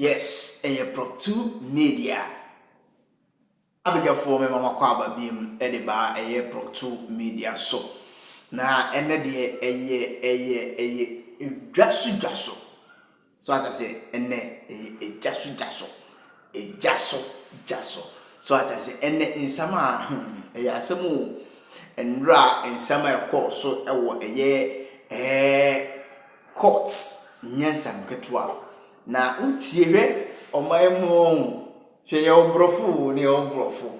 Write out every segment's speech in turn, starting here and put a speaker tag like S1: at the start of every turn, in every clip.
S1: Yes, a Pro 2 media. Abiga for me mama kwaba bim ediba a Pro 2 media so. Na ene de jasu. So as I say, ene jasu. So as I say, ene insama asemu enra insama so ewo courts nyansam ketwa. Na utiewe omaemu hwe ye obrofu ni obrofu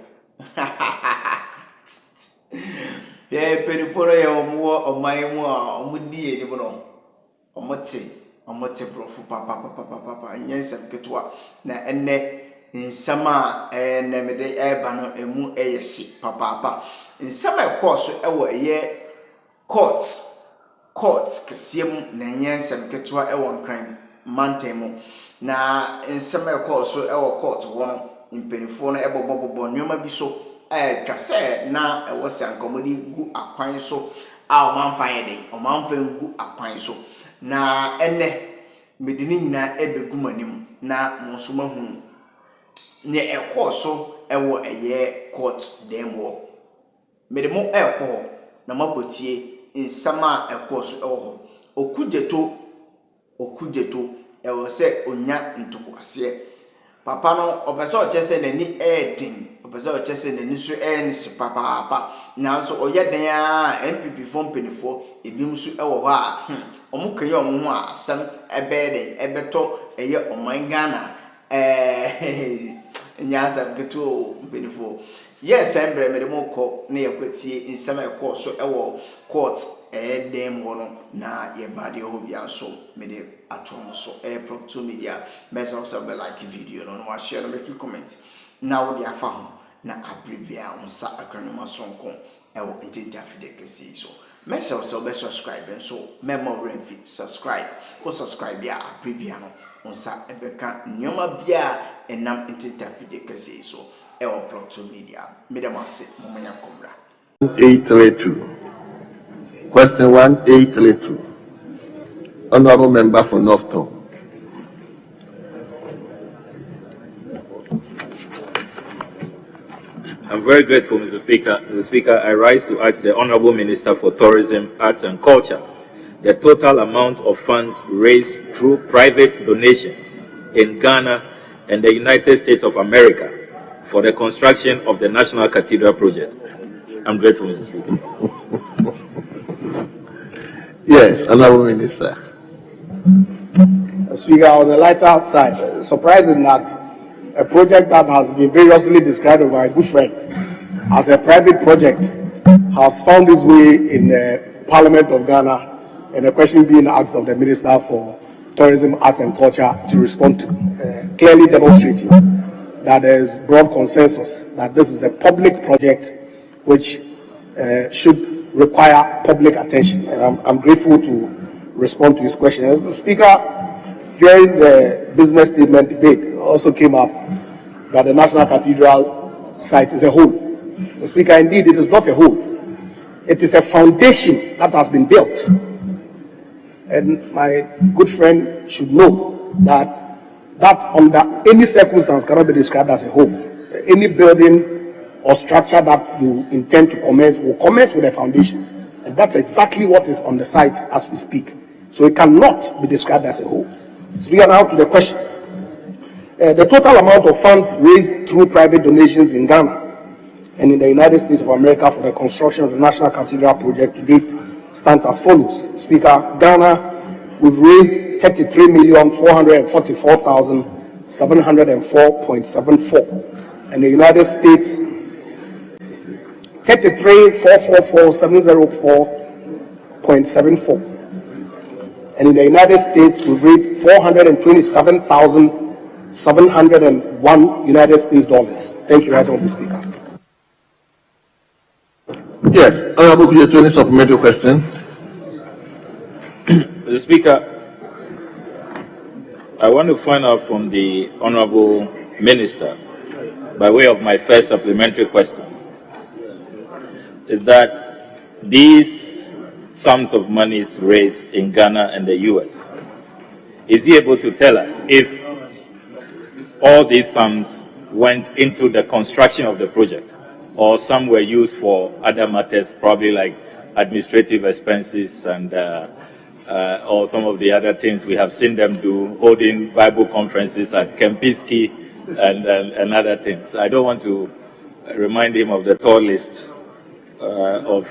S1: ye periforo ye omaemu omudie ni bono omote brofu papa nyansam ketwa na enne nsama na mede eba no emu eyesi papa nsama ekoso ewo courts kesiem na nyansam ketwa ewo nkran mantemu na nsema ekoso ewo court won impenifo na ebobobo nyoma bi so twase na ewo sankomodi gu akwan so a omanfa yede omanfa ngu akwan so na ene medini nyina ebegu manim na monsoma hu ne ekoso ewo court demo medemo ekọ na makotie nsama ekoso ewo okujeto ewo se onya ntukwase papa no opese o chese nani edin opese o chese nani so ensi papa na so oyeden a NPP form penifo ebim so ewo ha omukanyi omo ho asem ebeden ebeto eye oman Ghana nyasa geto penifo yes embre medemo ko na yakwatie nsema ekoso ewo court dem wono na ye bade ho bia so mede atom so Pro 2 media mess also be like video no wa share make comment na wo dia fa ho na abribia onsa akranuma sonko ewo entita fide kesi so mess also be subscribe so memo renfi subscribe ko subscribe ya abribia no onsa ebeka nyoma bia enam entita fide kesi so ewo Pro 2 media medemase momanya komra
S2: 832. Question 1832. Honorable member for Northton.
S3: I'm very grateful, Mr. Speaker. Mr. Speaker, I rise to ask the Honorable Minister for Tourism, Arts and Culture the total amount of funds raised through private donations in Ghana and the United States of America for the construction of the National Cathedral project. I'm grateful, Mr. Speaker.
S2: Yes, Honorable Minister.
S4: Speaker, on the lighter side, surprising that a project that has been variously described by a good friend as a private project has found its way in the Parliament of Ghana, and a question being asked of the Minister for Tourism, Arts and Culture to respond to, clearly demonstrating that there is broad consensus that this is a public project which should require public attention. And I'm grateful to respond to his question. Speaker, during the business statement debate, it also came up that the National Cathedral site is a whole. The Speaker, indeed, it is not a whole. It is a foundation that has been built. And my good friend should know that under any circumstance cannot be described as a whole. Any building or structure that you intend to commence will commence with a foundation. And that's exactly what is on the site as we speak. So it cannot be described as a whole. Speaker, now to the question. The total amount of funds raised through private donations in Ghana and in the United States of America for the construction of the National Cathedral project to date stands as follows. Speaker, Ghana, we've raised 33,444,704.74. And the United States, 33,444,704.74. And in the United States, we've raised $427,701 United States dollars. Thank you, Right Honorable Speaker.
S2: Yes, Honorable Peter, to any supplementary question.
S3: Mr. Speaker, I want to find out from the Honorable Minister, by way of my first supplementary question, is that these sums of monies raised in Ghana and the US, is he able to tell us if all these sums went into the construction of the project, or some were used for other matters, probably like administrative expenses and or some of the other things we have seen them do, holding Bible conferences at Kempinski and other things. I don't want to remind him of the tall list of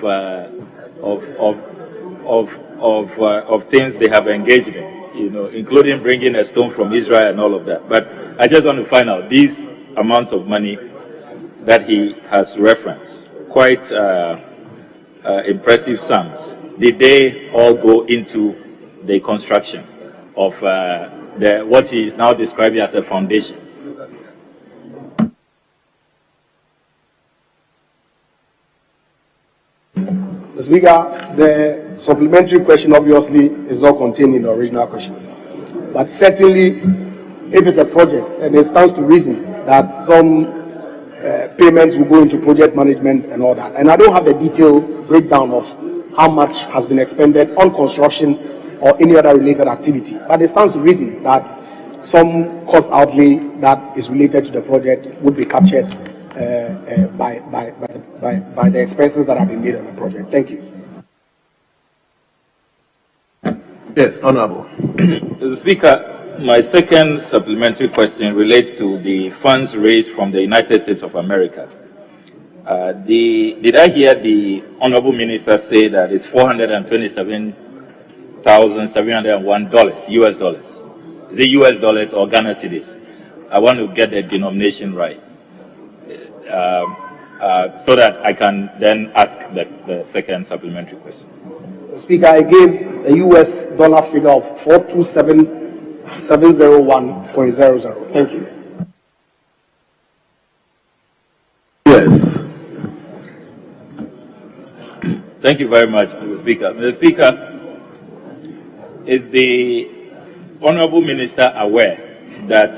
S3: things they have engaged in, you know, including bringing a stone from Israel and all of that. But I just want to find out these amounts of money that he has referenced, quite impressive sums. Did they all go into the construction of what he is now describing as a foundation?
S4: Mr. Speaker, the supplementary question obviously is not contained in the original question. But certainly, if it's a project, and it stands to reason that some payments will go into project management and all that. And I don't have the detailed breakdown of how much has been expended on construction or any other related activity. But it stands to reason that some cost outlay that is related to the project would be captured by the expenses that have been made on the project. Thank you.
S2: Yes, Honorable.
S3: Mr. Speaker, my second supplementary question relates to the funds raised from the United States of America. Did I hear the Honorable Minister say that it's $427,701 US dollars? Is it US dollars or Ghana cedis? I want to get the denomination right, so that I can then ask the second supplementary question.
S4: Speaker, I gave a US dollar figure of 427,701.00. Thank you.
S2: Yes.
S3: Thank you very much, Mr. Speaker. Mr. Speaker, is the Honorable Minister aware that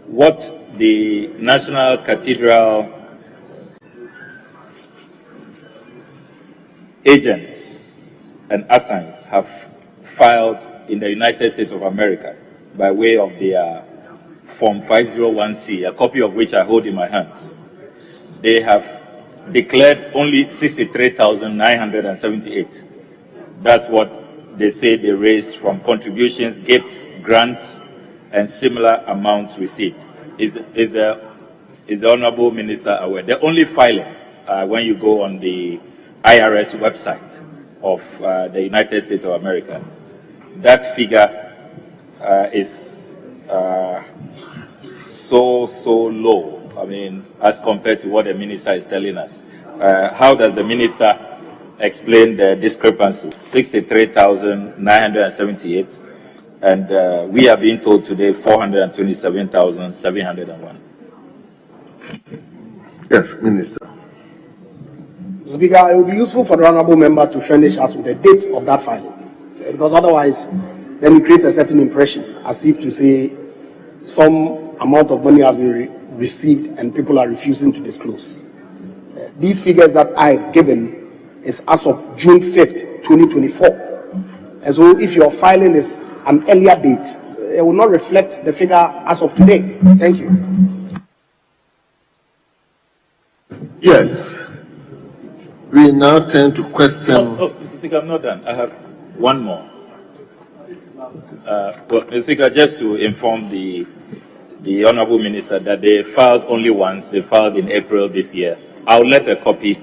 S3: what the National Cathedral agents and assigns have filed in the United States of America by way of their Form 501C, a copy of which I hold in my hands? They have declared only 63,978. That's what they say they raised from contributions, gifts, grants, and similar amounts received. Is the Honorable Minister aware? The only filing, when you go on the IRS website of the United States of America, that figure is so low. I mean, as compared to what the minister is telling us. How does the minister explain the discrepancy? 63,978, and we are being told today 427,701.
S2: Yes, Minister.
S4: Speaker, it will be useful for the honorable member to furnish us with the date of that filing, because otherwise, then it creates a certain impression, as if to say some amount of money has been received and people are refusing to disclose. These figures that I've given is as of June 5th, 2024. And so if your filing is an earlier date, it will not reflect the figure as of today. Thank you.
S2: Yes. We now turn to question.
S3: Mr. Speaker, I'm not done. I have one more. Well, Mr. Speaker, just to inform the Honorable Minister that they filed only once. They filed in April this year. I'll let a copy